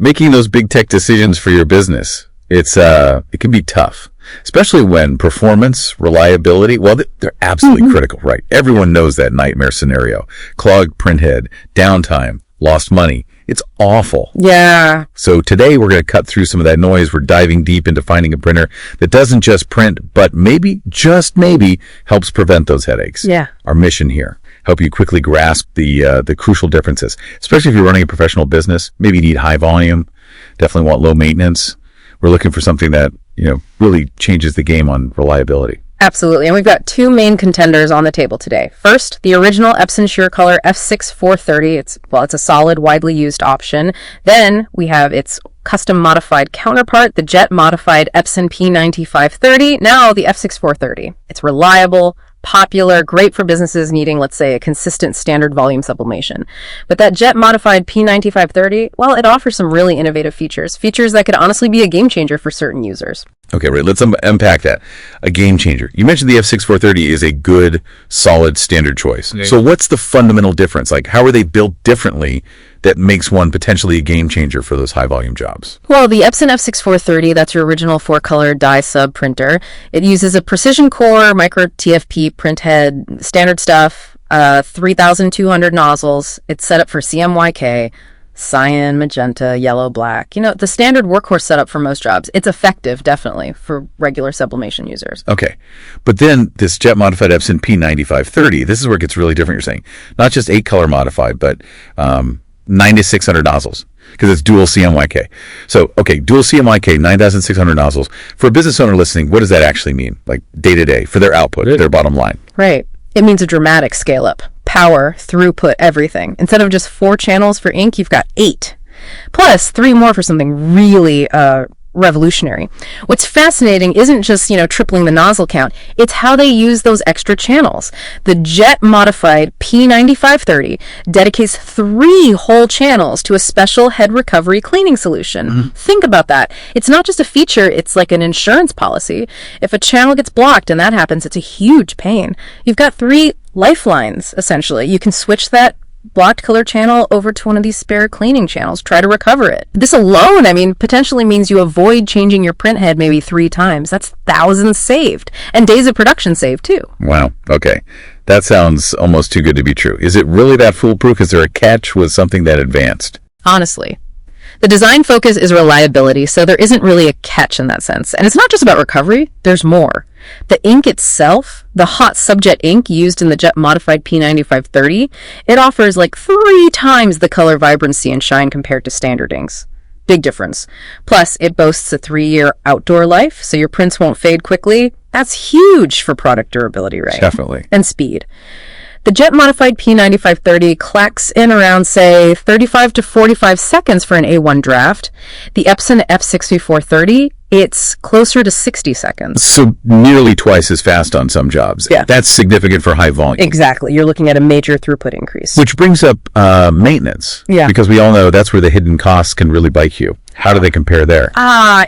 Making those big tech decisions for your business, it can be tough, especially when performance, reliability, well, they're absolutely critical, right? Everyone knows that nightmare scenario. Clogged printhead, downtime, lost money. It's awful. Yeah. So today we're going to cut through some of that noise. We're diving deep into finding a printer that doesn't just print, but maybe, just maybe, helps prevent those headaches. Yeah. Our mission here, help you quickly grasp the crucial differences, especially if you're running a professional business. Maybe you need high volume, definitely want low maintenance. We're looking for something that, really changes the game on reliability. Absolutely. And we've got two main contenders on the table today. First, the original Epson SureColor F6-430. It's a solid, widely used option. Then we have its custom modified counterpart, the jet modified Epson P9530, now the F6-430. It's reliable, popular, great for businesses needing, let's say, a consistent standard volume sublimation. But that jet modified P9530, well, it offers some really innovative features that could honestly be a game changer for certain users. Okay, right. Let's unpack that. A game changer. You mentioned the F6-430 is a good, solid standard choice. Yeah. So what's the fundamental difference? Like, how are they built differently that makes one potentially a game changer for those high volume jobs? Well, the Epson F6-430, that's your original 4-color dye sub printer. It uses a precision core micro TFP printhead, standard stuff, 3,200 nozzles. It's set up for CMYK, cyan, magenta, yellow, black. The standard workhorse setup for most jobs. It's effective, definitely, for regular sublimation users. Okay. But then this jet modified Epson P9530, this is where it gets really different, you're saying. Not just 8-color modified, but 9,600 nozzles, because it's dual CMYK. So, okay, dual CMYK, 9,600 nozzles. For a business owner listening, what does that actually mean? Like day to day, for their output, their bottom line? Right. It means a dramatic scale up. Power, throughput, everything. Instead of just 4 channels for ink, you've got 8. Plus 3 more for something really revolutionary. What's fascinating isn't just, tripling the nozzle count. It's how they use those extra channels. The jet modified P9530 dedicates 3 whole channels to a special head recovery cleaning solution. Mm-hmm. Think about that. It's not just a feature, it's like an insurance policy. If a channel gets blocked and that happens, it's a huge pain. You've got 3 lifelines, essentially. You can switch that blocked color channel over to one of these spare cleaning channels. Try to recover it. This alone, potentially means you avoid changing your printhead maybe 3 times. That's thousands saved. And days of production saved, too. Wow. Okay. That sounds almost too good to be true. Is it really that foolproof? Is there a catch with something that advanced? Honestly, the design focus is reliability, so there isn't really a catch in that sense. And it's not just about recovery. There's more. The ink itself, the hot subjet ink used in the jet modified P9530, it offers like 3 times the color vibrancy and shine compared to standard inks. Big difference. Plus, it boasts a 3-year outdoor life, so your prints won't fade quickly. That's huge for product durability, right? Definitely. And speed. The jet modified P9530 clacks in around, say, 35 to 45 seconds for an A1 draft. The Epson F6-430, it's closer to 60 seconds. So nearly twice as fast on some jobs. Yeah. That's significant for high volume. Exactly. You're looking at a major throughput increase. Which brings up maintenance. Yeah. Because we all know that's where the hidden costs can really bite you. How do they compare there?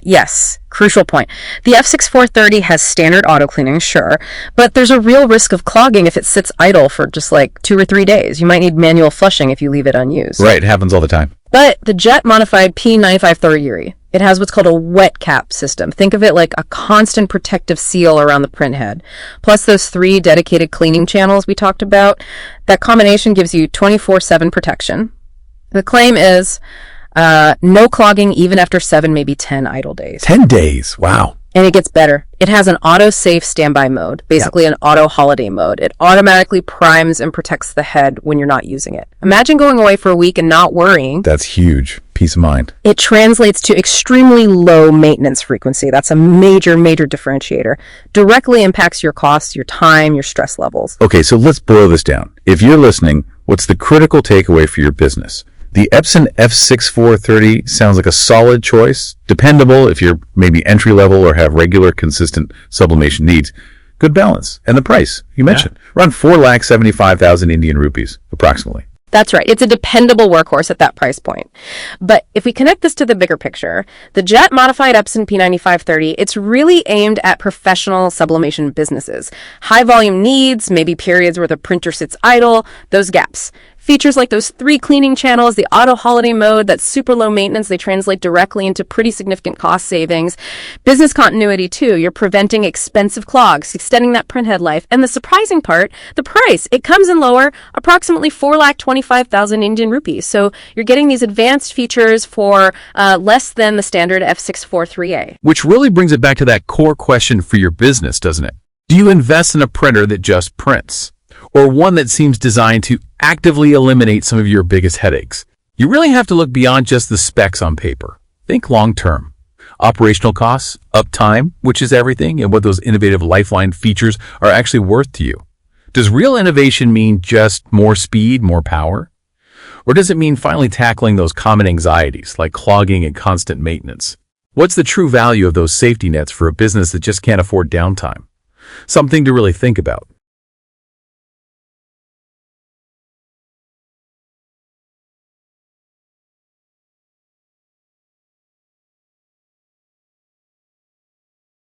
Yes. Crucial point. The F6-430 has standard auto cleaning, sure, but there's a real risk of clogging if it sits idle for just like 2 or 3 days. You might need manual flushing if you leave it unused. Right. It happens all the time. But the jet modified P9530, it has what's called a wet cap system. Think of it like a constant protective seal around the printhead. Plus those 3 dedicated cleaning channels we talked about. That combination gives you 24/7 protection. The claim is no clogging even after 7, maybe 10 idle days. 10 days. Wow. And it gets better. It has an auto-safe standby mode, basically an auto-holiday mode. It automatically primes and protects the head when you're not using it. Imagine going away for a week and not worrying. That's huge. Peace of mind. It translates to extremely low maintenance frequency. That's a major, major differentiator. Directly impacts your costs, your time, your stress levels. Okay, so let's boil this down. If you're listening, what's the critical takeaway for your business? The Epson F6-430 sounds like a solid choice, dependable if you're maybe entry level or have regular, consistent sublimation needs. Good balance. And the price, you mentioned, around 4,75,000 Indian rupees, approximately. That's right. It's a dependable workhorse at that price point. But if we connect this to the bigger picture, the jet modified Epson P9530, it's really aimed at professional sublimation businesses. High volume needs, maybe periods where the printer sits idle, those gaps. Features like those 3 cleaning channels, the auto holiday mode, that's super low maintenance, they translate directly into pretty significant cost savings. Business continuity too, you're preventing expensive clogs, extending that printhead life. And the surprising part, the price, it comes in lower, approximately 4,25,000 Indian rupees. So you're getting these advanced features for less than the standard F643A. Which really brings it back to that core question for your business, doesn't it? Do you invest in a printer that just prints? Or one that seems designed to actively eliminate some of your biggest headaches? You really have to look beyond just the specs on paper. Think long-term. Operational costs, uptime, which is everything, and what those innovative lifeline features are actually worth to you. Does real innovation mean just more speed, more power? Or does it mean finally tackling those common anxieties like clogging and constant maintenance? What's the true value of those safety nets for a business that just can't afford downtime? Something to really think about.